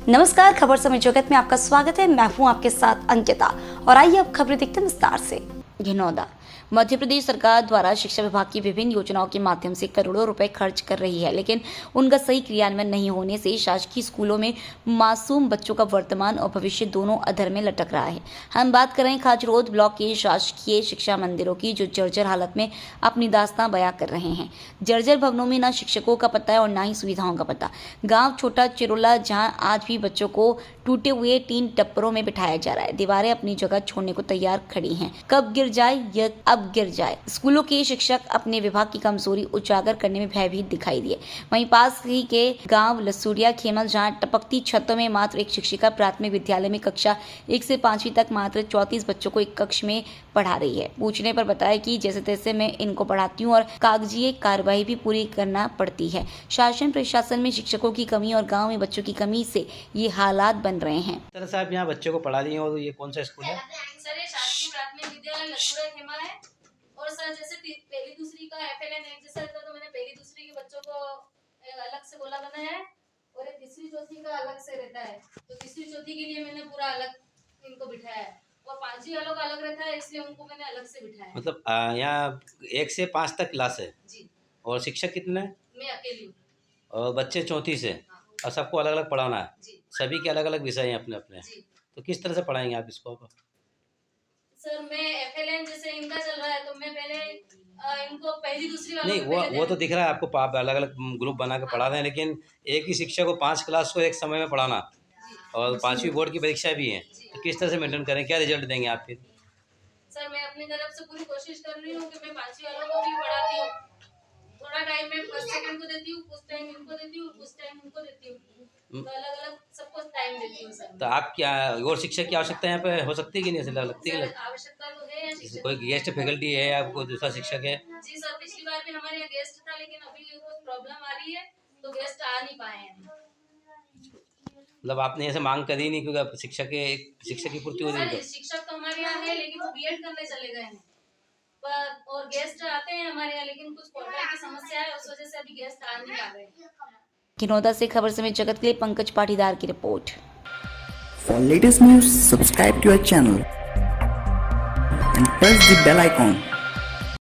नमस्कार, खबर समय जगत में आपका स्वागत है। मैं हूं आपके साथ अंकिता और आइए अब खबरें देखते हैं विस्तार से। घिनौदा मध्य प्रदेश सरकार द्वारा शिक्षा विभाग की विभिन्न योजनाओं के माध्यम से करोड़ों रुपए खर्च कर रही है, लेकिन उनका सही क्रियान्वयन नहीं होने से शासकीय स्कूलों में मासूम बच्चों का वर्तमान और भविष्य दोनों अधर में लटक रहा है। हम बात कर रहे हैं खाचरोद ब्लॉक के शासकीय शिक्षा मंदिरों की, जो जर्जर हालत में अपनी दास्तां बयां कर रहे हैं। जर्जर भवनों में न शिक्षकों का पता है और न ही सुविधाओं का पता। गाँव छोटा चिरोला, जहाँ आज भी बच्चों को टूटे हुए टीन टप्परों में बिठाया जा रहा है। दीवारें अपनी जगह छोड़ने को तैयार खड़ी हैं। कब गिर जाए या अब गिर जाए। स्कूलों के शिक्षक अपने विभाग की कमजोरी उजागर करने में भयभीत दिखाई दिए। वहीं पास ही के गांव लसूरिया खेमल, जहां टपकती छतों में मात्र एक शिक्षिका प्राथमिक विद्यालय में कक्षा 1 से 5वीं तक मात्र 34 बच्चों को एक कक्ष में पढ़ा रही है। पूछने पर बताया कि जैसे तैसे मैं इनको पढ़ाती हूँ और कागजी कार्रवाई भी पूरी करना पड़ती है। शासन प्रशासन में शिक्षकों की कमी और गाँव में बच्चों की कमी से ये हालात बन रहे हैं। सर साहब यहाँ बच्चों को पढ़ा रही हैं और ये कौन सा स्कूल है? सर ये शासकीय प्राथमिक विद्यालय लसूरिया खेमा है। और सर जैसे पहली दूसरी का FLN एक जैसा रहता, तो मैंने पहली दूसरी के बच्चों को अलग से बोला बना है और ये तीसरी चौथी का अलग से रहता है। तो तीसरी चौथी के लिए मैंने पूरा अलग इनको बिठाया है और पांचवी वालों का अलग रहता है, इसलिए उनको मैंने अलग से बिठाया है। मतलब यहाँ 1 से 5 तक क्लास है जी। और शिक्षक कितने हैं? मैं अकेली हूँ और बच्चे 34 है। हाँ। और सबको अलग अलग पढ़ाना है। जी। सभी के अलग अलग विषय हैं अपने अपने। जी। तो किस तरह से पढ़ाएंगे आप इसको? सर मैं FLN जैसे इनका चल रहा है, तो मैं पहले इनको पहली दूसरी वालों नहीं, को पहले वो तो दिख रहा है आपको, आप अलग अलग ग्रुप बना के पढ़ा रहे हैं, लेकिन एक ही शिक्षक को 5 क्लास को एक समय में पढ़ाना और 5वीं बोर्ड की परीक्षा भी है, तो किस तरह से मेंटेन करें? क्या रिजल्ट देंगे आप फिर? सर मैं अपनी तरफ से पूरी कोशिश कर रही हूँ कि मैं 5वीं वालों को भी पढ़ाती हूँ। थोड़ा टाइम मैं फर्स्ट सेकंड को देती हूँ, कुछ टाइम इनको देती हूँ, कुछ टाइम उनको देती हूँ, तो अलग अलग सबको टाइम देती हूँ सर। तो आप क्या और शिक्षक की आवश्यकता यहाँ पे हो सकती है कि नहीं? ऐसे लगती है? आवश्यकता तो है जैसे कोई गेस्ट फैकल्टी है या कोई दूसरा शिक्षक है? जी सर, पिछली बार भी हमारे यहाँ गेस्ट था, लेकिन अभी कुछ प्रॉब्लम आ रही है तो गेस्ट आ नहीं पाए हैं। मतलब आपने ऐसे मांग करी नहीं क्योंकि शिक्षक की पूर्ति हो रही है? शिक्षक तो हमारे यहाँ है, लेकिन वो BEd करने चले गए हैं। पर और गेस्ट आते हैं हमारे यहाँ, लेकिन कुछ कॉन्ट्रैक्ट की समस्या है, उस वजह से अभी गेस्ट आ नहीं पा रहे हैं। घिनौदा से खबर समय जगत के लिए पंकज पाटीदार की report. For latest news, subscribe to our channel and press the bell icon.